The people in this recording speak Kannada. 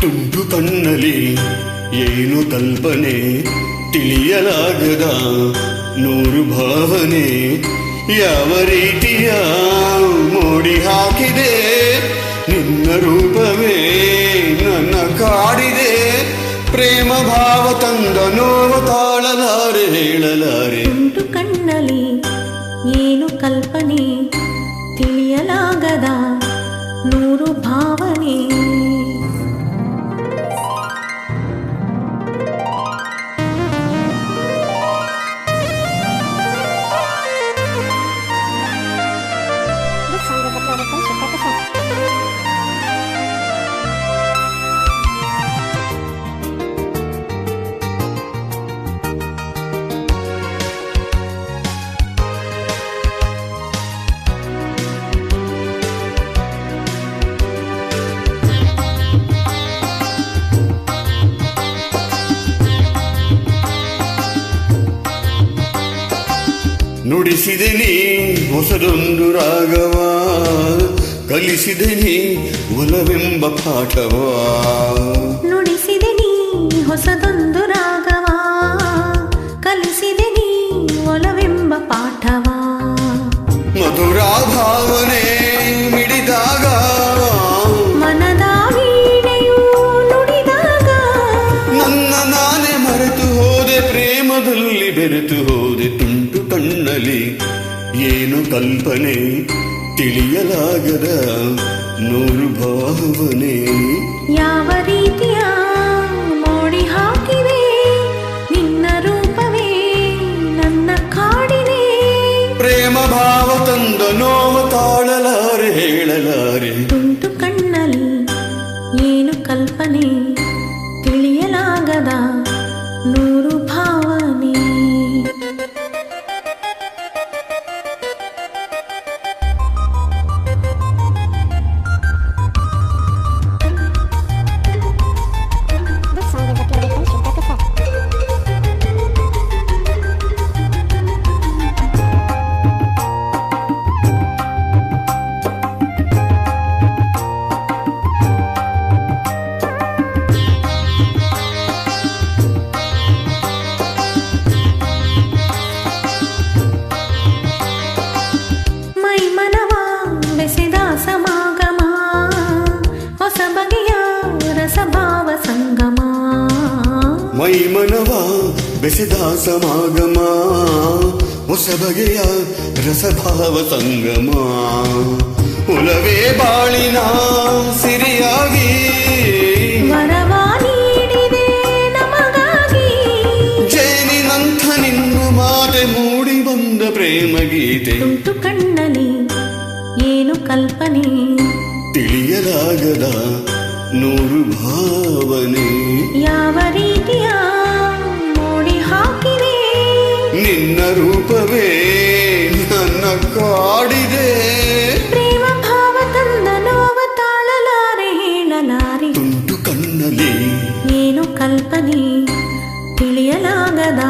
ತುಂಟು ಕಣ್ಣಲಿ ಏನು ಕಲ್ಪನೆ, ತಿಳಿಯಲಾಗದ ನೂರು ಭಾವನೆ, ಯಾವ ರೀತಿಯ ಮೋಡಿ ಹಾಕಿದೆ ನಿನ್ನ ರೂಪವೇ ನನ್ನ ಕಾಡಿದೆ. ಪ್ರೇಮ ಭಾವ ತಂದ ನೋವು ತಾಳಲಾರೆ ಹೇಳಲಾರೆ. ತುಂಟು ಕಣ್ಣಲಿ ಏನು ಕಲ್ಪನೆ, ತಿಳಿಯಲಾಗದ ನೂರು ಭಾವನೆ. ನುಡಿಸಿದೆ ನೀ ಹೊಸದೊಂದು ರಾಗವ, ಕಲಿಸಿದೆ ನೀ ಒಲವೆಂಬ ಪಾಠವ. ನುಡಿಸಿದೆ ನೀ ಹೊಸದೊಂದು ರಾಗವ, ಕಲಿಸಿದೆ ನೀ ಒಲವೆಂಬ ಪಾಠವ. ಮಧುರ ಭಾವನೆ ಮಿಡಿದಾಗ, ಮನದ ವೀಣೆಯು ನುಡಿದಾಗ, ನನ್ನ ನಾನೇ ಮರೆತು ಹೋದೆ ಪ್ರೇಮದಲ್ಲಿ ಬೆರೆತು ಹೋದೆ. ತುಂಟು ಕಣ್ಣಲಿ ಏನು ಕಲ್ಪನೆ, ತಿಳಿಯಲಾಗದ ನೂರು ಭಾವನೆ, ಯಾವ ರೀತಿಯ ಮೋಡಿ ಹಾಕಿವೆ ನಿನ್ನ ರೂಪವೇ ನನ್ನ ಕಾಡಿದೆ. ಪ್ರೇಮ ಭಾವ ತಂದ ನೋವು ತಾಳಲಾರೆ ಹೇಳಲಾರೆ. ತುಂಟು ಕಣ್ಣಲಿ ಏನು ಕಲ್ಪನೆ, ತಿಳಿಯಲಾಗದ ನೂರು ಭಾವನೆ. ಮೈ ಮನವ ಬೆಸೆದ ಸಮಾಗಮ, ಹೊಸ ಬಗೆಯ ರಸಭಾವ ಸಂಗಮ. ಒಲವೇ ಬಾಳಿನ ಸಿರಿಯಾಗಿ ವರವ ನೀಡಿದೆ ನಮಗಾಗಿ. ಜೇನಿನಂಥ ನಿನ್ನ ಮಾತೆ ಮೂಡಿ ಬಂದ ಪ್ರೇಮ ಗೀತೆ. ತುಂಟು ಕಣ್ಣಲಿ ಏನು ಕಲ್ಪನೆ, ತಿಳಿಯಲಾಗದ ನೂರು ಭಾವನೆ, ಯಾವ ರೀತಿಯ ಮೋಡಿ ಹಾಕಿದೆ ನಿನ್ನ ರೂಪವೇ ನನ್ನ ಕಾಡಿದೆ. ಪ್ರೇಮ ಭಾವ ತಂದ ನೋವ ತಾಳಲಾರೆ ಹೇಳಲಾರೆ. ತುಂಟು ಕಣ್ಣಲಿ ಏನು ಕಲ್ಪನೆ, ತಿಳಿಯಲಾಗದ